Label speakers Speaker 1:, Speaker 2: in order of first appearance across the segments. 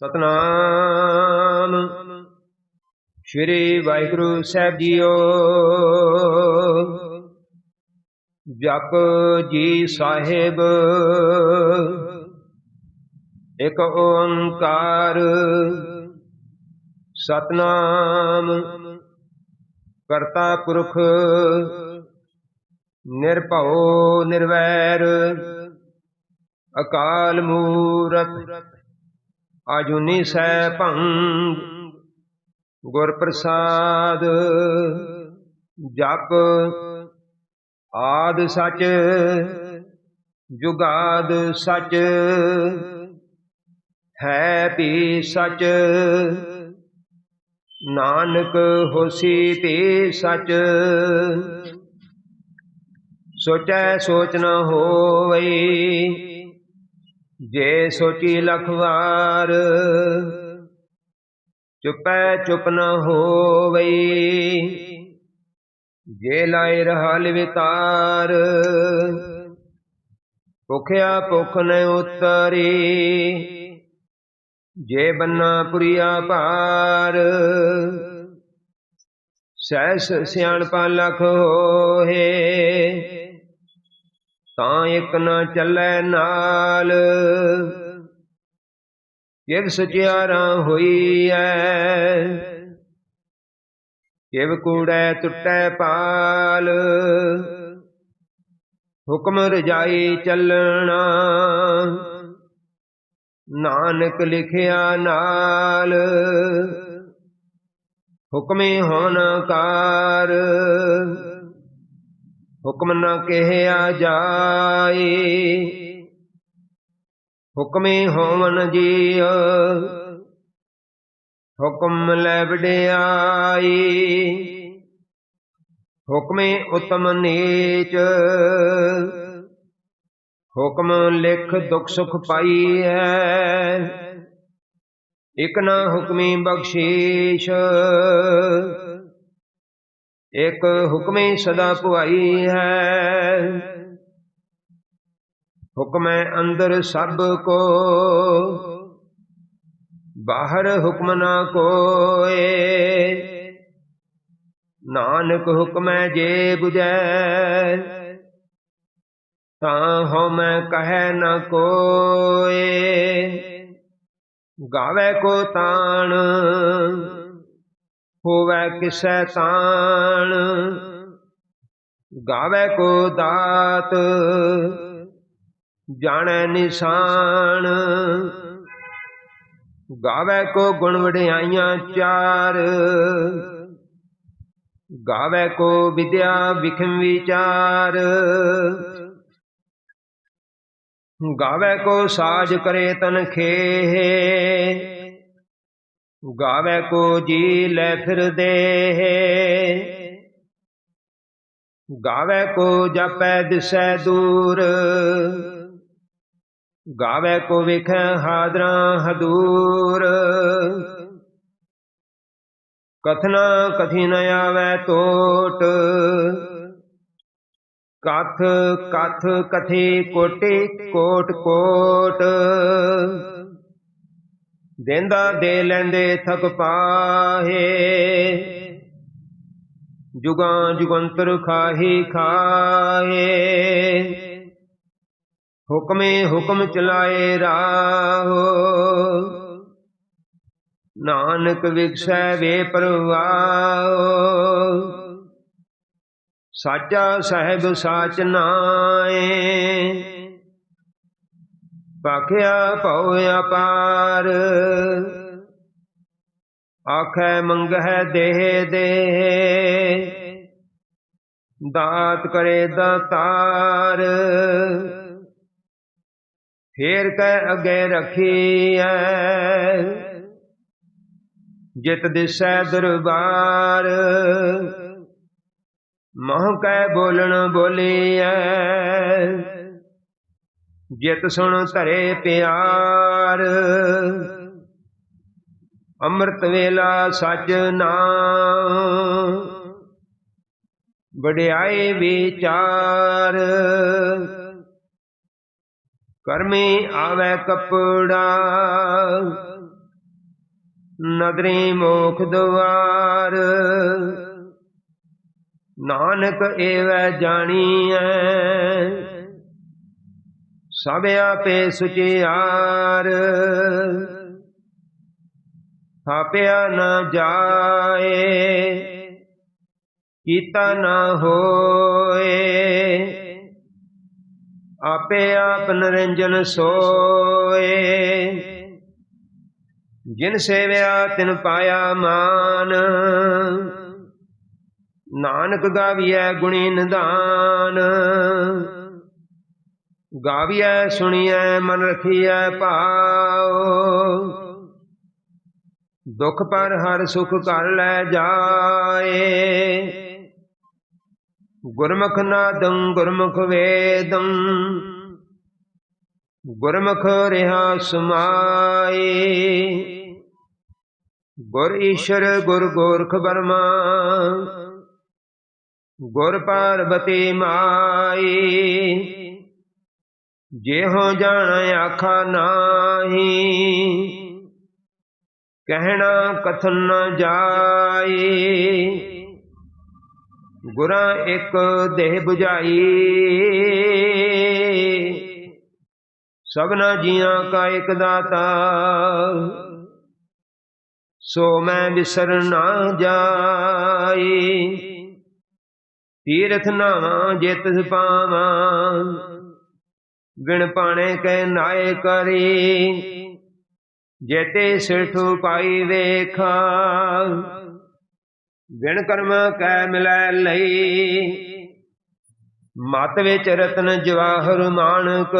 Speaker 1: सतनाम श्री वाहिगुरु साहब जीओ। जप जी साहिब एक ओंकार सतनाम करता पुरख निर्भओ निर्वैर अकाल मूरत आजुनी सैभं गुर प्रसाद। जप आद सच जुगाद सच है भी सच नानक होसी भी सच। सोचै सोच न होवै जे सोची लख वार। चुपै चुप न होवै जे लाए रहल विकार। भुखया भुख न उतरी जे बन्ना पुरिया पार। सहस सियाणपा लख होए तां एक न चलै नाल। किव सचियारा होईऐ किव कूड़ै टुटै पाल। हुक्म रजाई चलना नानक लिखिया नाल। हुक्मे होन कार हुक्म न कहया जाए। हुक्मे होवन जीअ हुक्म लै वडियाई। हुक्मे उत्तम नीच हुक्म लिख दुख सुख पाई है। इक न हुक्मी बख्शीश एक हुक्मे सदा पुआई है। हुक्म अंदर सब को बाहर हुक्म न कोय। नानक हुक्म जे बुझै तां होमै कहे न कोय। गावे को ताण होवै किसै ताण। गावे को दात जाने निशान। गावे को गुण वडियाइयां चार। गावे को विद्या विखम विचार। गावे को साज करे तन खेह। गावे को जी लै फिर देह। गावे को जापै दिसै दूर। गावे को विखै हादरा हदूर। कथना कथी न आवे टोट। कथ कथ कथी कोटि कोट कोट। देंदा दे लैंदे थक पाहे जुगां जुगंतर खाही खाए। हुक्मे हुक्म चलाए राहो नानक विगसै वे परवाहो। साचा साहिब साच नाए भाखिया भउ अपार। आखै मंगह देह देह दात करे दातार। फेर कै अगे रखिए जित दिसै दरबार। मह कै बोलन बोलिए जित सुन धरे प्यार। अमृत वेला सच नाम वडियाई विचार। करमी आवे कपड़ा नदरी मोख द्वार। नानक एवै जानिए सब आपे सुचियार। थापिया न जाए कीता न होए। आपे आप निरंजन सोए। जिन सेव्या तिन पाया मान। नानक गाविया गुणी निधान। गाविया सुनिया मन रखिया पाओ। दुख पर हर सुख कर लै जाए। गुरमुख नादं गुरमुख वेदं। गुरमुख रिहा समाए। गुर ईश्वर गुर गोरख बर्मा। गुर पार्वती माई। जेहो जान आखा नाही। कहना कथन न जाए। गुरा एक देह बुझाई। सबना जिया का एक दाता। सो मैं बिसर ना जाए। तीरथ नावा जित पावा। बिन पाने कै नाए करी। जेते सिठ पाई वेखा। बिन कर्म कै मिलै लई। मत विच रतन जवाहर मानक।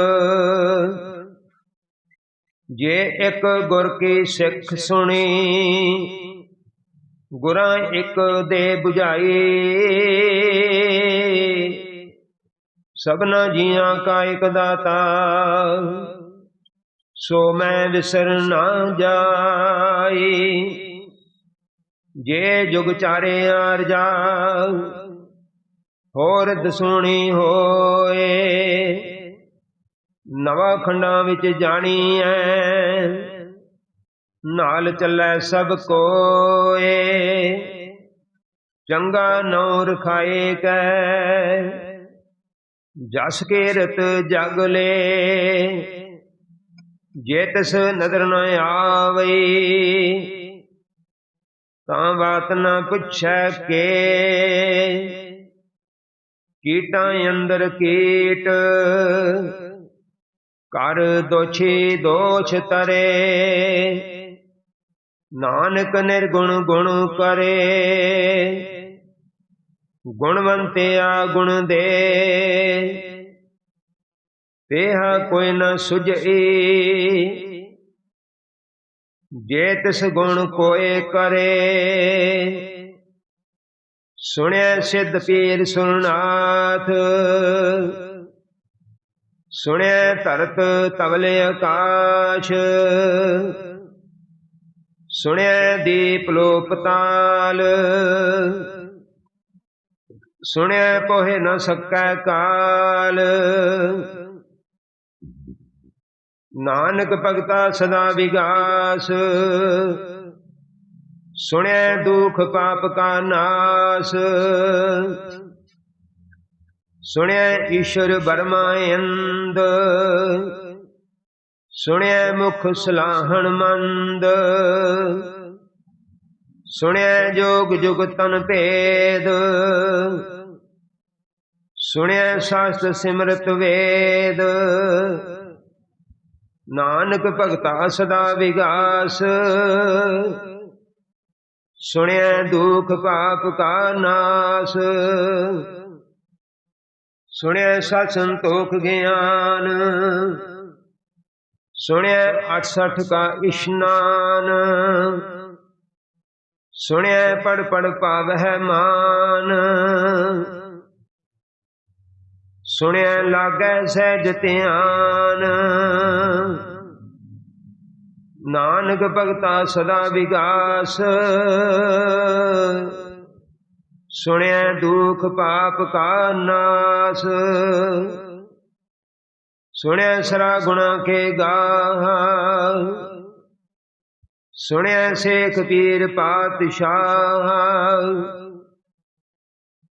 Speaker 1: जे एक गुर की सिख सुनी। गुरा एक दे बुझाई। सबना जिया का एक दाता। सो मैं विसर ना जाए। जे जुग चारे आर जाओ। होर दसूणी होए। नवा खंडा विच जानी है। नाल चलै सब कोए। चंगा नौ रखाए कै। जस केरत जग ले। जे तिस नदर न आवई। तां बात न पुछै के। कीटां अंदर कीट। कर दोछी दोष तरे। नानक निर्गुण गुण करे। गुणवंतिया गुण दे। तेहा कोई न सुझई। जे तिस गुण कोय करे। सुण्य सिद्ध पीर सुरनाथ। सुण्य धरत तवले आकाश। सुण्य दीप लो पताल। सुण्य पोहे न सकै काल। नानक भगता सदा विगास। सुण्य दुख पाप का नाश। सुण्य ईश्वर बरमायंद। सुण्य मुख सलाहन मंद। सुण्य जोग जुग तन भेद। सुण्य शास्त्र सिमरत वेद। नानक भगता सदा विगास। सुण्य दुख पाप का नाश। सुण्य सत संतोख ज्ञान। सुण्य 68 का स्नान। सुण्य पढ़ पढ़ पावह मान। सुण्य लागै सहज ध्यान। नानक भगता सदा विगास। सुण्य दुख पाप का नाश। सुण्य सरा गुणा के गाह। सुनिया शेख पीर पातशाह,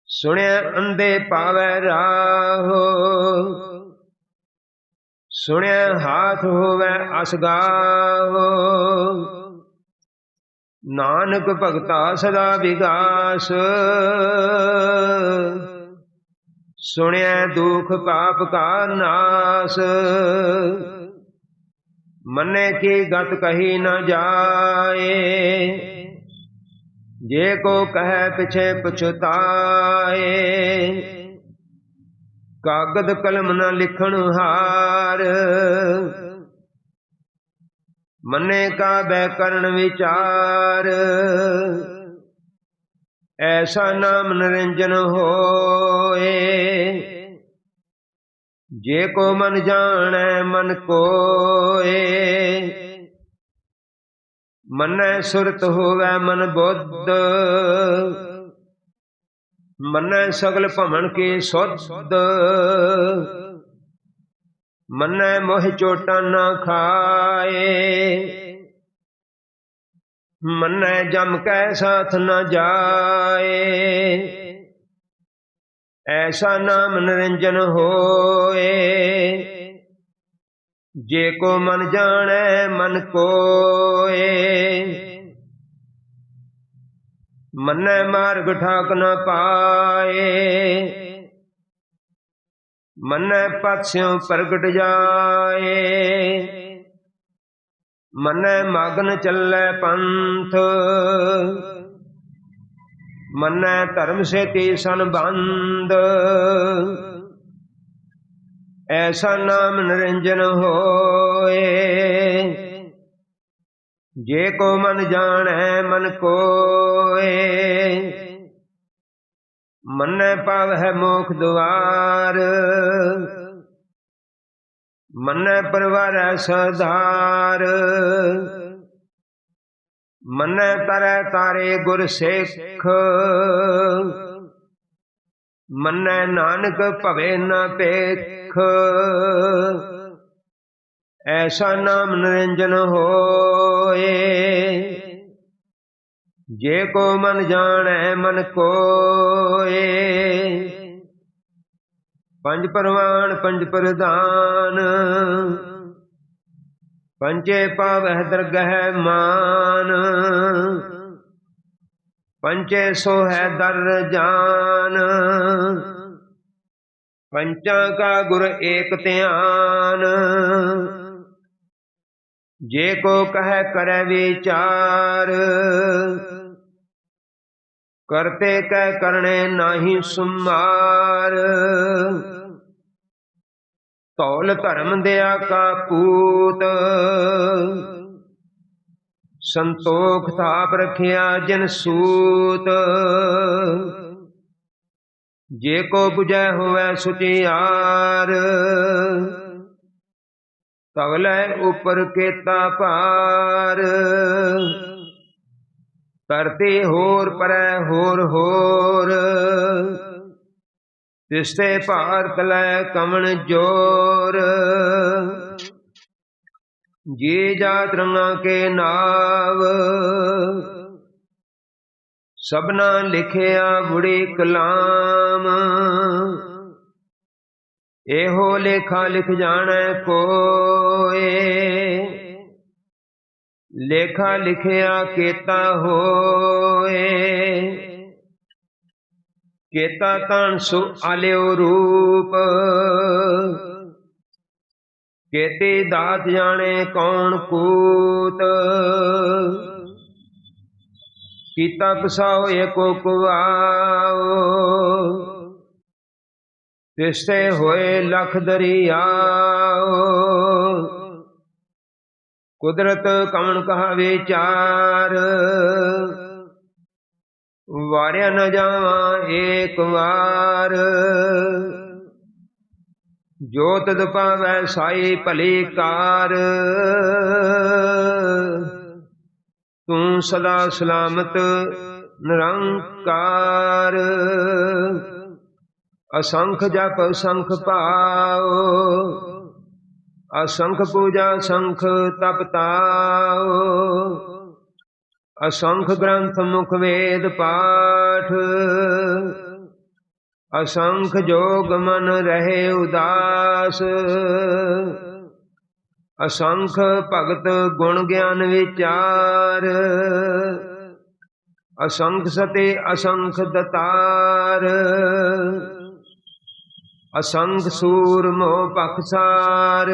Speaker 1: सुनिया अंधे पावै राहो, सुनिया हाथ होवै असगाहो, नानक भगता सदा विगास, सुनिया दुख पाप का नाश, मने की गत कही न जाए, जे को कहे पिछे पछताए, कागद कलम न लिखण हार, मने का बैकरण विचार, ऐसा नाम निरंजन होए, जे को मन जाने मन कोए, मनै सुरत होवै मन बुद्ध, मनै सगल भमन की सुध, मनै मोह चोटा न खाए, मनै जम कै साथ न जाए, ऐसा नाम निरंजन होए, जे को मन जाने मन कोए, मनै मार्ग ठाक न पाए, मनै पाछ्यों प्रगट जाए, मनै मगन चलै पंथ, मनै धर्म से तीसन बंद, ऐसा नाम निरंजन होए, जे को मन जाने मन कोए, मनै पावै मोख द्वार, मनै परवारै सधार, मनै तरै तारे गुर सिख, मनै नानक भवे न पेख, ऐसा नाम निरंजन होए, जे को मन जाने मन कोए, पंज परवान पंज प्रधान, पंचे पावह दरगह मान, पंचे सोहै दर जान, पंचा का गुर एक ध्यान, जे को कह करे विचार, करते कह करने नाही सुमार, तौल धर्म दया का पूत, संतोख थाप रखिया जिन सूत, जे को बुझै होवै सुचियार, तवलै उपर केता पार, करती होर परै होर होर, तिसते पार तलै कमन जोर, जे जात रंगा के नाव, सबना लिखिया बुढ़ी कलाम, एहो लेखा लिख जाने कोए, लेखा लिखिया केता होए, केता तान सु आलियो रूप, केती दात जाने कौन कूत, कीता पसाओ एको कुआओ, तिसते होए लख दरियाओ, कुदरत कमन कहा विचार, वारिया न जावा एक बार, जो तद पावै साई भली कार, तू सदा सलामत निरंकार, असंख जप संख पाओ, असंख पूजा संख तप ताओ, असंख ग्रंथ मुख वेद पाठ, असंख जोग मन रहे उदास। असंख भगत गुण ज्ञान विचार, असंख सते असंख दतार। असंख सूर मोह पखसार,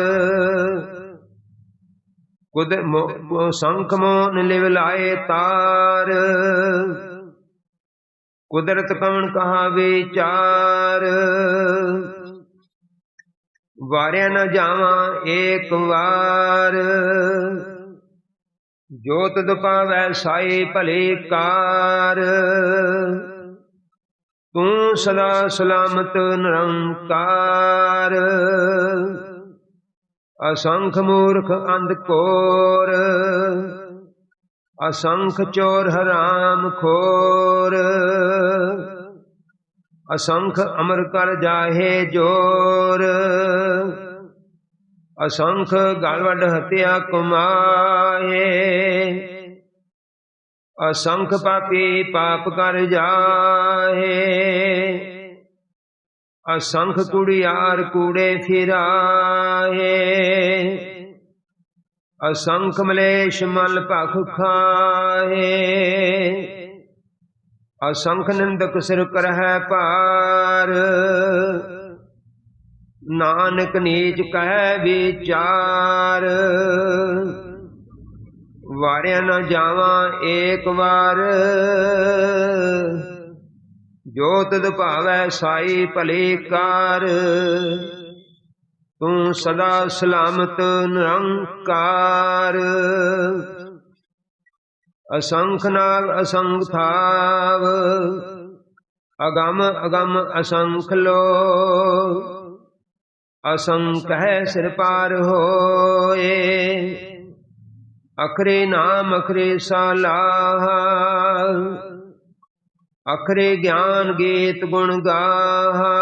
Speaker 1: संख मोन लिव लाए तार। कुदरत कवण कहा विचार, वार्या न जावा एक वार। जो तुद पावै साई भले कार, तू सदा सलामत निरंकार। असंख मूर्ख अंधकोर, असंख चोर हराम खोर। असंख अमर कर जाहे जोर, असंख गल वड हत्या कमाए। असंख पापी पाप कर जाहे, असंख कुड़ियार कूड़े फिराए। असंख मलेश मल भख खाए, असंख निंदक सिर करहै पार। नानक नीच कह विचार, वार्या न जावा एक बार। जो तुद भावै साई भले कार, तू सदा सलामत निरंकार। असंख नाग असंख थाव, अगम अगम असंख लो। असंख है सिर पार होए, अखरे नाम अखरे सालाहा। अखरे ज्ञान गीत गुण गाहा,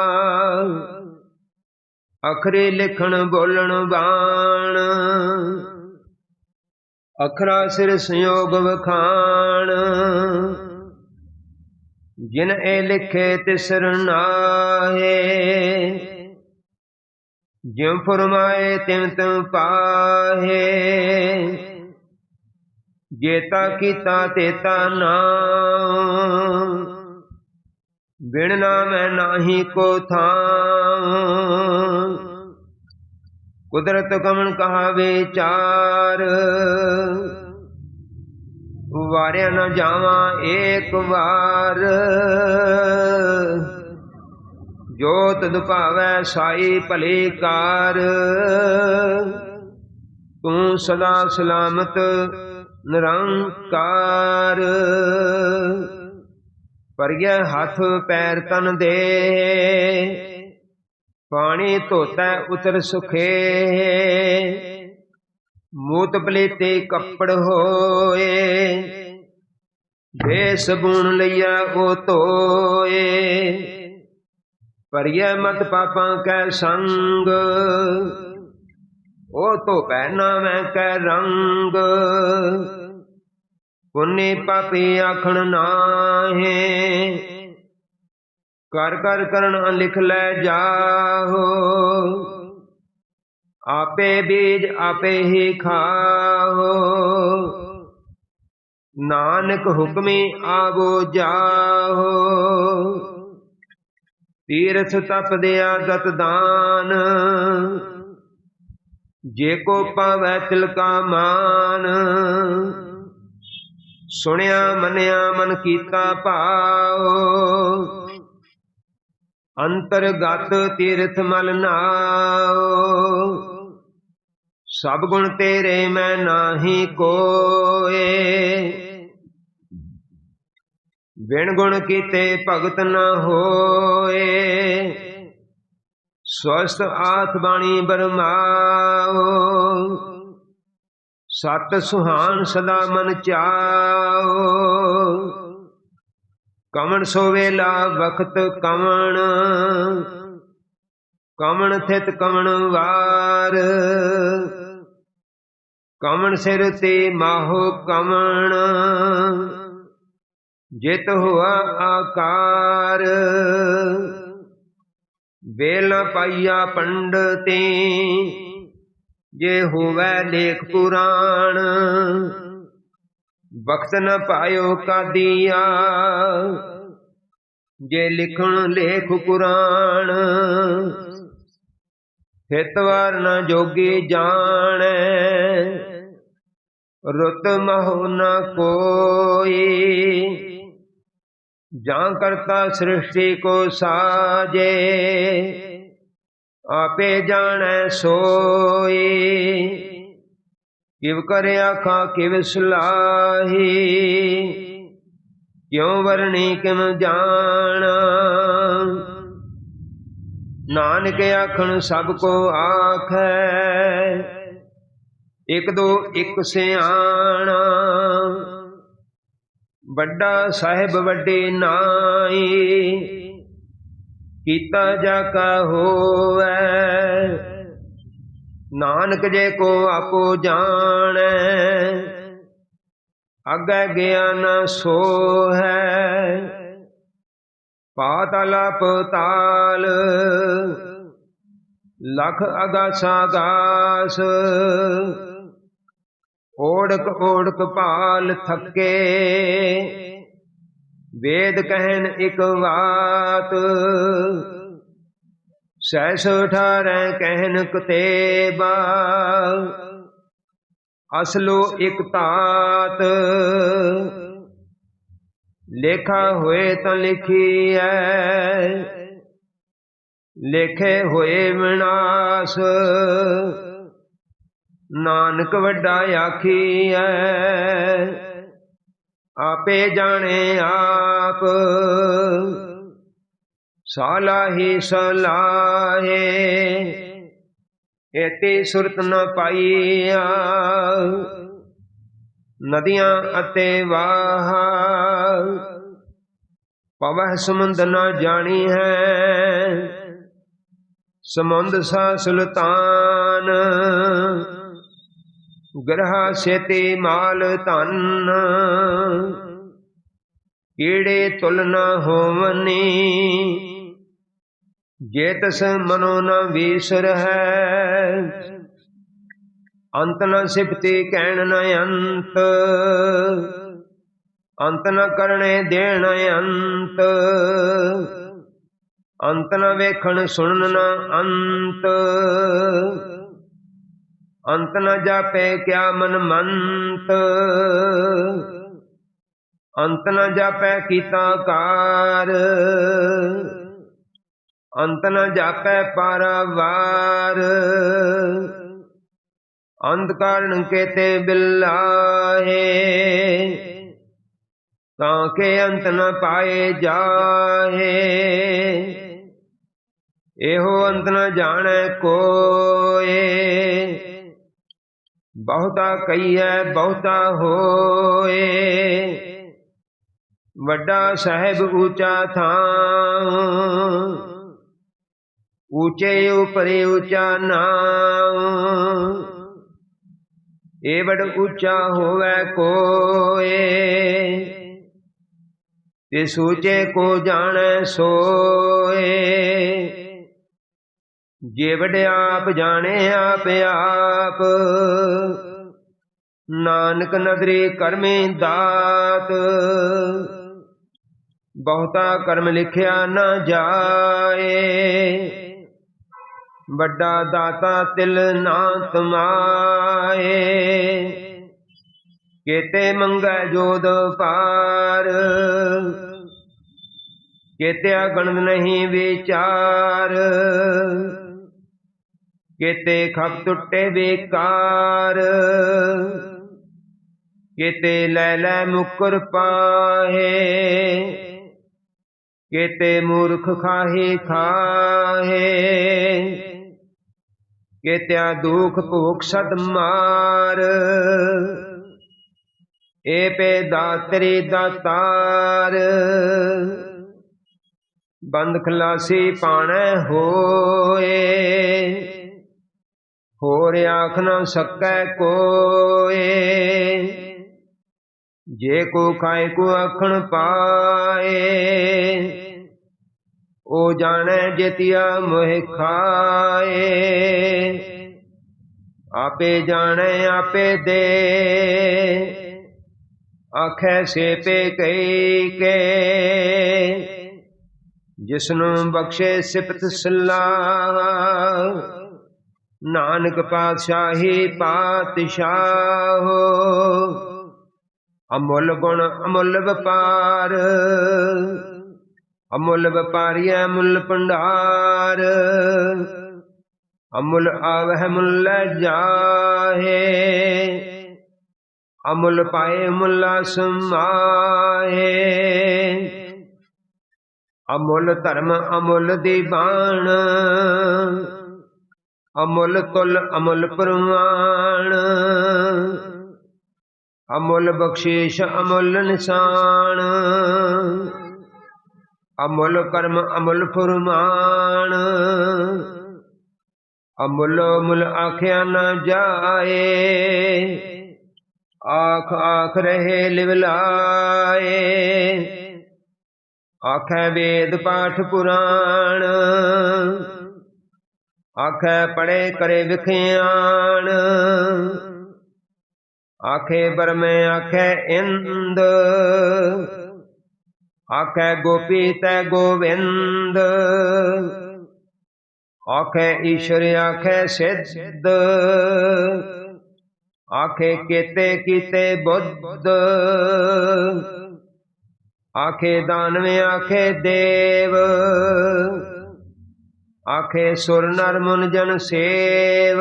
Speaker 1: अखरे लिखण बोलण बाण। अखरा सिर संयोग वखाण, जिन ए लिखे तिसर नाहे। ज्यों फरमाए त्यों त्यों पाहे, जेता कीता तेता नाम। बिन नामै नाही को थाम, कुदरत कमन कहा विचार। वार्या न जावा एक बार, जो तुद भावै साई भले कार। तू सदा सलामत निरंकार। परगै हथ पैर तन दे, पानी धोतै उतर सुखे। मूत पलेते कपड़ होए, बे सबून लइया ओ धोए। परिय मत पापां कै संग, ओ तो पहना मैं कै रंग। पुण्य पापी आखण नाहे, कर कर करण लिख लै जाहो। आपे बीज आपे ही खाहो, नानक हुक्मी आवो जाहो। तीरथ तप दिया दत दान, जे को पावै तिलका मान। सुनिया मनिया मन कीता भाओ, अंतरगत तीर्थ मल नाओ। सब गुण तेरे मैं नाही कोए, बिन गुण कीते भगत न होए। स्वस्थ आथ बाणी बरमाओ, सत सुहान सदा मन चाओ। कमन सोवेला वक्त कमन, कमन थित कमन वार। कमन सिर ते माहो कमन, जित हुआ आकार। बेल न पाइया पंडते, जे हुवै लेख पुराण। बख्त न पायो कादिया, जे लिखण लेख पुराण। हितवार न जोगी जाने, रुत महो न कोई। जां करता सृष्टि को साजे, आपे जाने सोई। किव करे आखा किव सलाही, क्यों वरणी किम जाना। नानक आखन सबको आखै, एक दो एक सियाणा। ਵੱਡਾ ਸਾਹਿਬ ਵੱਡੇ ਨਾਈ, ਕੀਤਾ ਜਾ ਕਾ ਹੋਵੈ। ਨਾਨਕ ਜੇ ਕੋ ਆਪੋ ਜਾਣੈ, ਅੱਗੇ ਗਿਆ ਨ ਸੋਹੈ। ਪਾਤਲ ਪਤਾਲ, ਲਖ ਅਗਾਸ ਆਗਾਸ। ओढ़क ओढ़क पाल थके, वेद कहन एक बात। सहस 18 कहन कतेबा, असलो एक तात। लेखा होए तो लिखिए, लेखे होए विनाश। नानक वड्डा आखिए, आपे जाने आप। सालाही सलाहे, एते सुरत न पाइया। नदियां अते वाह, पवह समुंद न जानी है। समुंद सा सुल्तान, ਗ੍ਰਹਾ ਸੇਤੀ ਮਾਲ ਧਨ। ਕੀੜੇ ਤੁਲ ਨ ਹੋਵਨੀ, ਜੇ ਤਸ ਮਨੋ ਨ ਵੀਸਰਹਿ। ਅੰਤ ਨ ਸਿਫਤੀ ਕਹਿਣ ਨ ਅੰਤ, ਅੰਤ ਨ ਕਰਣੇ ਦੇਣ ਅੰਤ। ਅੰਤ ਨ ਵੇਖਣ ਸੁਣਨ ਨ ਅੰਤ, अंत न जापे क्या मन मंत। अंत न जापे कीता कार, अंत न जापे पारावार। अंत कारण केते बिलाहे, ताके अंत न पाए जाहे। एहो अंत न जाने कोय, बहुता कहीए बहुता होए। ਵੱਡਾ ਸਾਹਿਬ ਊਚਾ ਥਾਂ, ਊਚੇ ਉਪਰੇ ਊਚਾ ਨਾਮ। ਇਹ ਵਡ ਊਚਾ ਹੋਵੇ ਕੋਏ, ਤੇ ਸੂਚੇ ਕੋ ਜਾਣੈ ਸੋਏ। ਜੇ ਵਡ ਆਪ ਜਾਣੇ ਆਪ ਆਪ, ਨਾਨਕ ਨਦਰੀ ਕਰਮੇ ਦਾਤ। ਬਹੁਤਾ ਕਰਮ ਲਿਖਿਆ ਨਾ ਜਾਏ, ਵੱਡਾ ਦਾਤਾ ਤਿਲ ਨਾ ਤਮਾਏ। ਕੇਤੇ ਮੰਗੈ ਜੋਦ ਪਾਰ, ਕੇਤਿਆ ਗਣਤ ਨਹੀਂ ਵਿਚਾਰ। केते खप टुटे बेकार, केते लै लै मुकर पाहे। केते मूर्ख खाहे खाहे, केत्या दुख भूख सद मार। ए पे दातरी दातार, बंद खलासी पाणे होए। होर आख न सकै कोय, जे को खाए को आखण पाए। ओ जाने जितिया मोह खाए, आपे जाने आपे दे। आखै से पे कई के, जिसनु बख्शे सिफत सलाह। नानक पातशाही पातशाह, अमुल गुण अमुल व्यापार। अमुल व्यापारी अमुल भंडार, अमुल आवह मुल जाहे। अमुल पाए मुला समाए, अमुल धर्म अमुल दीवान। अमुल तुल अमुल प्रमाण, अमुल बख्शीश अमुल निशान। अमुल कर्म अमुल फुरमान, अमुल मुल आख्या न जाए। आख आख रहे लिवलाए, आखै वेद पाठ पुराण। आखै पढ़े करे विख्यान, आखे बरमे आखै इंद। आखै गोपी तै गोविंद, आखै ईश्वर आखै सिद्ध। आखे केते कीते बुद्ध, आखे दानवे आखे देव। आखे सुर नर मुन जन सेव,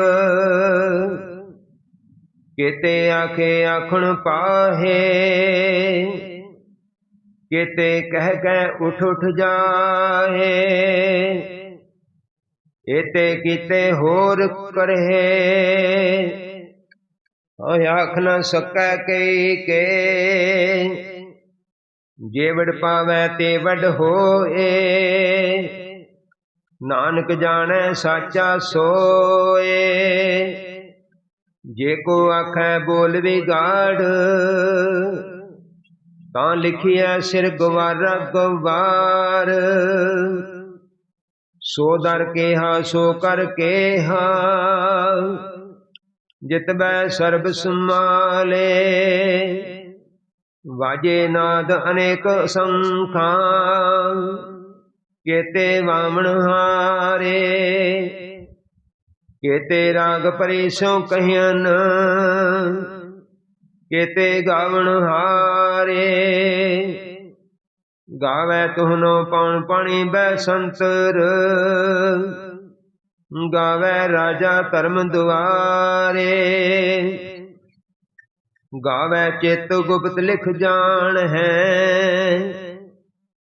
Speaker 1: केते आखे आखण पाहे। केते कह कह उठ उठ जाहे, एते कीते होर करहे। आख न सकै कई के, जे वड पावै ते वड होए। नानक जानै साचा सोए, जे को आखै बोल विगाड़। तां लिखिए सिर गवारा गवार, सो दर केहा सो कर केहा। जित बै सर्ब समाले, वाजे नाद अनेक संखा। केते वामन हारे, केते राग परिसों कहियन। केते गावण हारे, गावै तुहनो पौन पाणी बैसंतर। गावै राजा धर्म दुआरे, गावै चित गुप्त लिख जान है।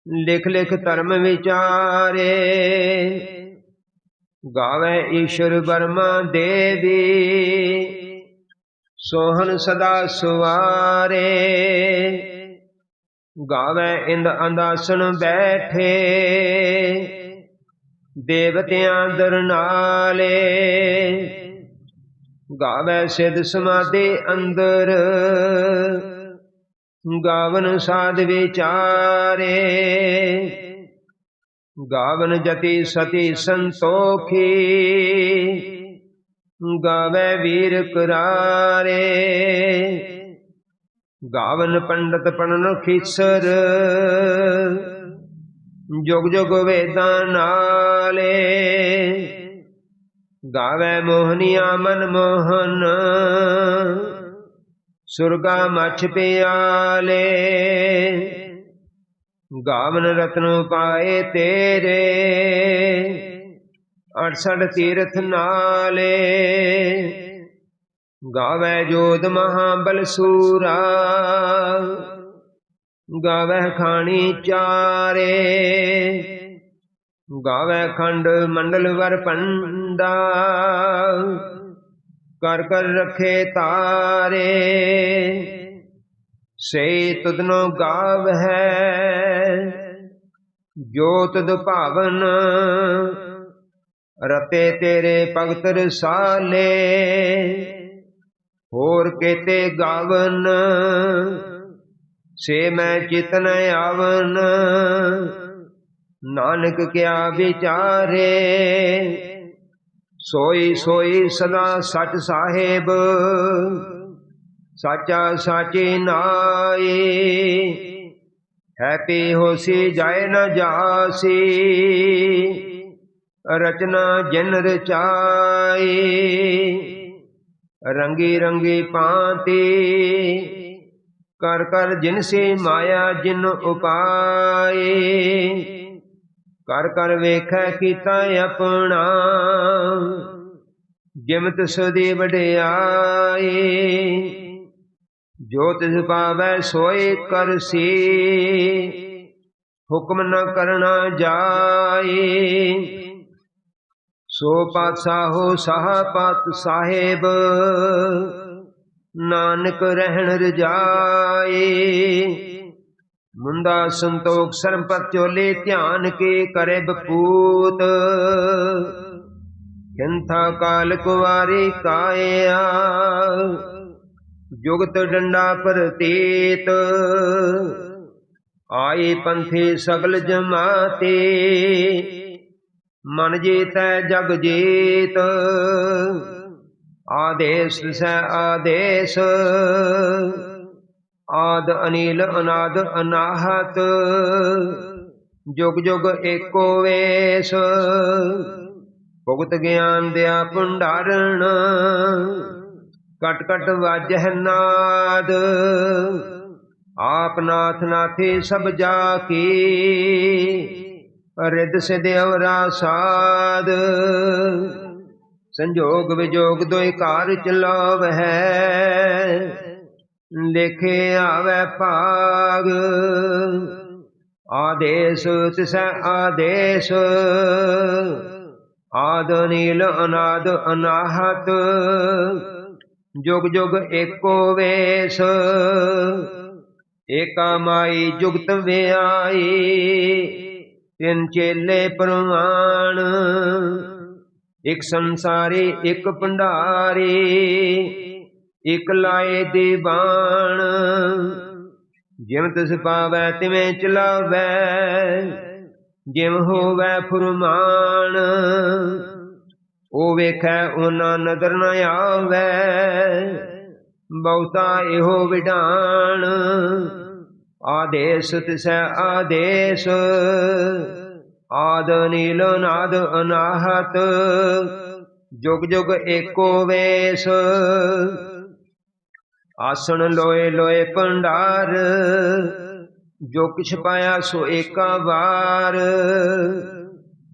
Speaker 1: लिख लिख धर्म विचारे, गावै ईश्वर बर्मा देवी। सोहन सदा सुवारे, गावै इंद अंदासन बैठे। देवतियां दर नाले, गावै सिद्ध समाधि अंदर। गावन साध विचारे, गावन जति सती संतोखी। गावै वीर करारे, गावन पंडित पढ़न खीसर। जुग जुग वेदां नाले, गावै मोहनिया मन मोहन। सुरगा मछ पियाले, गावन रत्न पाए तेरे। 68 तीरथ नाले, गावै जोध महाबल सूरा। गावै खानी चारे, गावै खंड मंडल वर पंडा। कर कर रखे तारे, से तुदनो गाव है। जो तुद भावन रते तेरे भगत रसाले, होर केते गावन, से मैं चित न आवन। नानक क्या विचारे, सोई सोई सदा सच साहेब, साचा साची नाई। है पी होसी जाए न जासी, रचना जिन रचाई। रंगी रंगी पांति, कर कर जिनसी माया जिन उपाय। कर कर वेखै कीता अपना, जिमत सदी वडियाई। जो तिस पावै सोई करसी, हुक्म न करना जाई। सो पातशाहो साहपत साहेब, नानक रहन रजाई। मुंदा संतोख शर्म पर चोले, ध्यान के करे बपूत। खिंथा काल कुवारी काया, जुगत डंडा प्रतीत। आई पंथी सगल जमाते, मन जीतै जग जीत। आदेश से आदेश, आद अनिल अनाद अनाहत। जुग जुग एको वेश, भुगत ज्ञान दया भंडारण। कट कट वाजह नाद, आप नाथ नाथी सब जाकी। रिद सिद्ध अवरा साध, संजोग विजोग दोई कार चलाव है। लेखे आवे भाग, आदेश तिसै आदेश। आद नील अनाद अनाहत, जुग जुग एको वेश। एका माई जुगत व्याई, तिन चेले प्रमाण। एक संसारी एक भंडारी, एक लाए दीवान। जिम तिस पावै तिवें चलावै, जिम होवै फुरमान। ओ वेखै ओना नदर न आवै, बहुता एहो विधान। आदेश तिसै आदेश, आद नील नाद अनाहत। जुग जुग एको वेश, आसन लोए लोए भंडार। जो किछ पाया सो एका वार,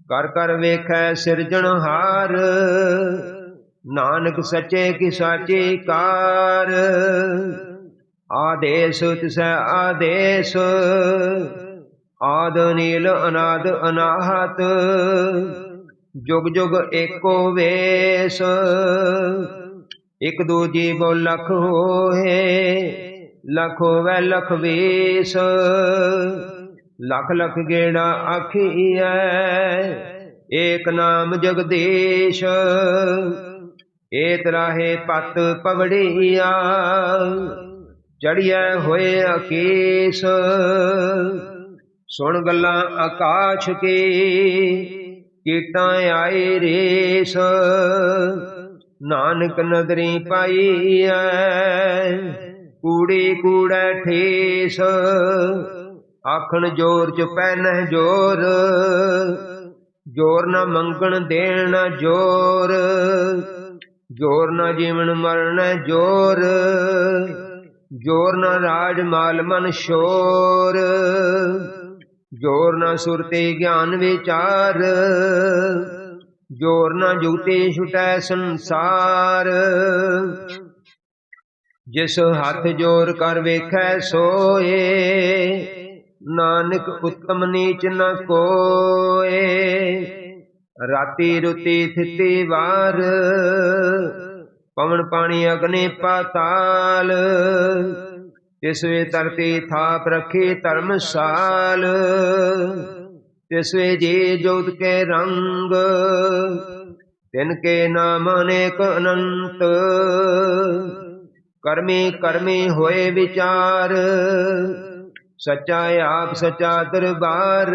Speaker 1: कर कर वेखै सिरजनहार। नानक सच्चे की साची कार, आदेश तिसै आदेश। आद नील अनाद अनाहत, जुग जुग एको वेश। एक दूजी बो लख होए, लख होवै लख बीस। लख लख गेड़ा आखियै, एक नाम जगदीश। एत राहे पत पवड़िया, चढ़िया होए अकीस। सुन गल्ला आकाश की, कीटां आई रेस। नानक नदरी पाई है, कूड़ी कूड़ै ठेस। आखन जोर च पैनह जोर, जोर न मंगण देण जोर। जोर न जीवन मरण जोर, जोर न राज माल मन शोर। जोर न सुरते ज्ञान विचार, जोर न जुगते छुटै संसार। जिस हाथ जोर कर वेखै सोए, नानक उत्तम नीच न कोए। राती रुती थिती वार, पवन पानी अग्नि पाताल। तिसवे तरती थाप रखी धर्मसाल। तिसवे जी जोत के रंग, तिनके नाम अनेक अनंत, कर्मी कर्मी होए विचार, सच्चा आप सच्चा दरबार,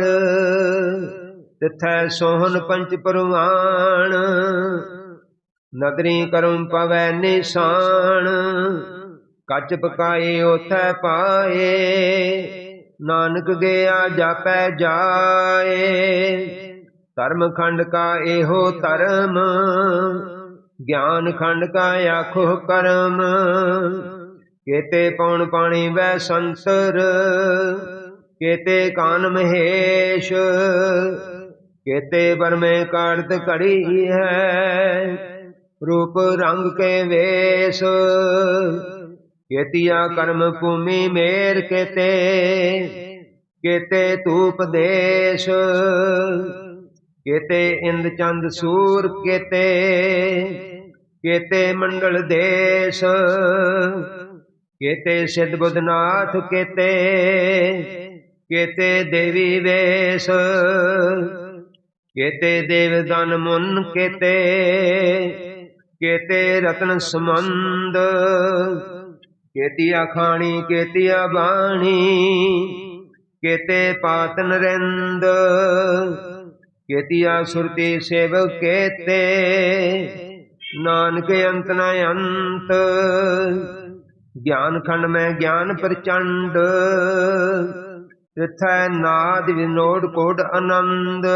Speaker 1: तिथै सोहन पंच परवान, नदरी करम पवै निशान, कच पकाए ओथै पाए, नानक गया जापै जाए, धर्म खंड का एहो धर्म, ज्ञान खंड का आखो कर्म, केते पौन पाणी वै संतर, केते कान महेश, केते बर में कार्त कड़ी है, रूप रंग के वेश, केतिया कर्म भूमि मेर केते, केते धूप देश, केते इंद चंद सूर केते, केते मंडल देश, केते सिद्ध बुधनाथ केते, केते देवी वेश, केते देवदान मुन केते, केते रत्न समंद, केतिया खाणी केतिया बाणी, केते पात नरेंद, केतिया सुरती सेवक केते, नानक अंत न अंत, ज्ञान खंड में ज्ञान प्रचंड, तिथै नाद विनोद कोट आनंद,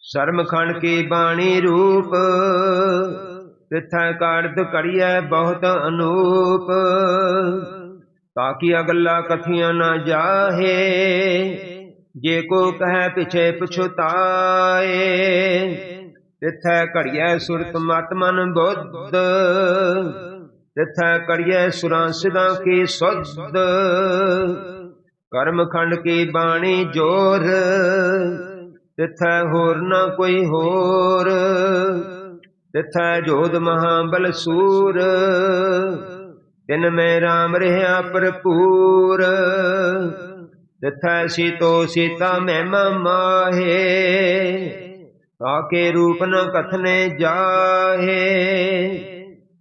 Speaker 1: शर्म खंड की बाणी रूप, तिथै कार्त करिए बहुत अनूप, ताकिया गल्ला कथियां न जाहे, जे को कह पिछे पछुताए, तिथै घड़िए सुरत मत मन बुद्ध, तिथै करिए सुरां सिद्धां की सुध, कर्म खंड की बाणी जोर, तिथै होर न कोई होर, तिथै जोध महाबल सूर, तिन में राम रहा भरपूर, तिथै सीतो सीता महिमा माहे, आके रूप न कथने जाहे,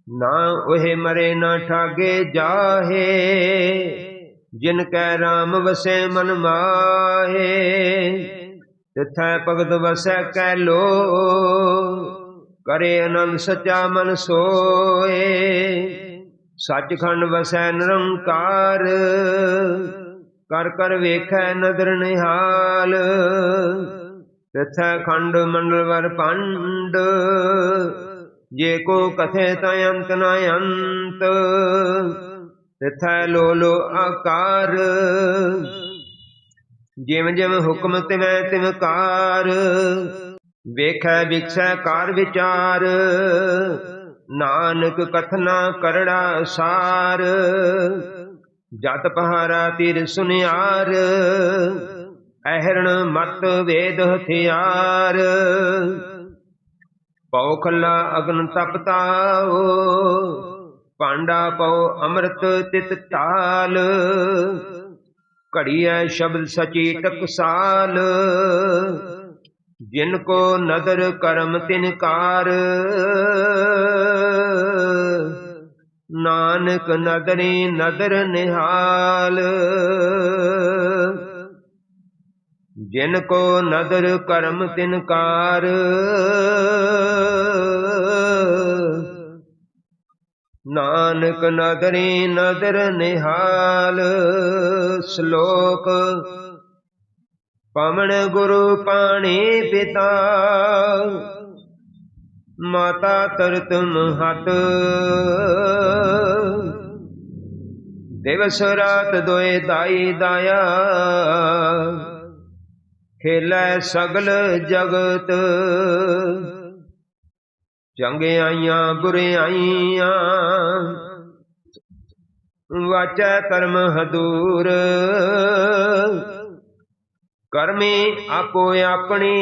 Speaker 1: ना ओहे मरे न ठागे जाहे, जिनकै राम वसे मन माहे, तिथै भगत वसै कै लो, करे आनंद सचा मन सोए, सचखंड वसै निरंकार, कर कर वेखै नदर निहाल, तिथै खंड मंडल वर पंड, जे को कथे तय अंत न अंत, तिथै लो लो आकार, जिम जिम हुक्म तिवै तिव कार, वेखै विकसै कार विचार, नानक कथना करड़ा सार, जत पहारा तीर सुनियार, अहरण मत वेद हथियार, पौ खला अग्न तपताओ, पांडा पौ अमृत तित ताल, घड़िया शब्द सची टकसाल, जिनको नदर करम तिनकार, नानक नदरी नदर निहाल, जिनको नदर करम तिनकार, नानक नदरी नदर निहाल। श्लोक पवन गुरु पाणी पिता, माता तरत महत, दिवस रात दोए दाई दाया, खेलै सगल जगत, चंगियाइयां बुरियाइयां, वाचै कर्म हदूर, करमी आपो अपनी,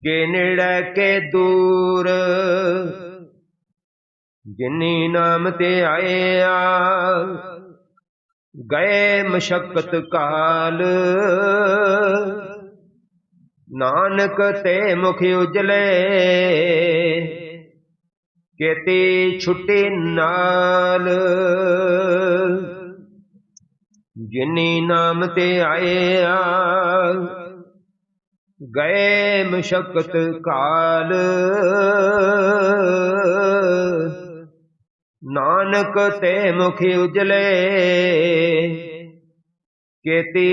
Speaker 1: के नेड़े के दूर, जिन्नी नाम ते आया, गए मशक्कत काल, नानक ते मुख उजले केती छुट्टी नाल जिनी नाम ते आया गए मशक्कत काल नानक ते मुख उजले केती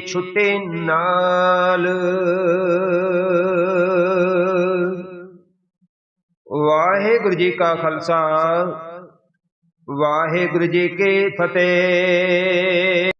Speaker 1: छुट्टी नाल। वाहिगुरु जी का खालसा वाहिगुरु जी की फतेह।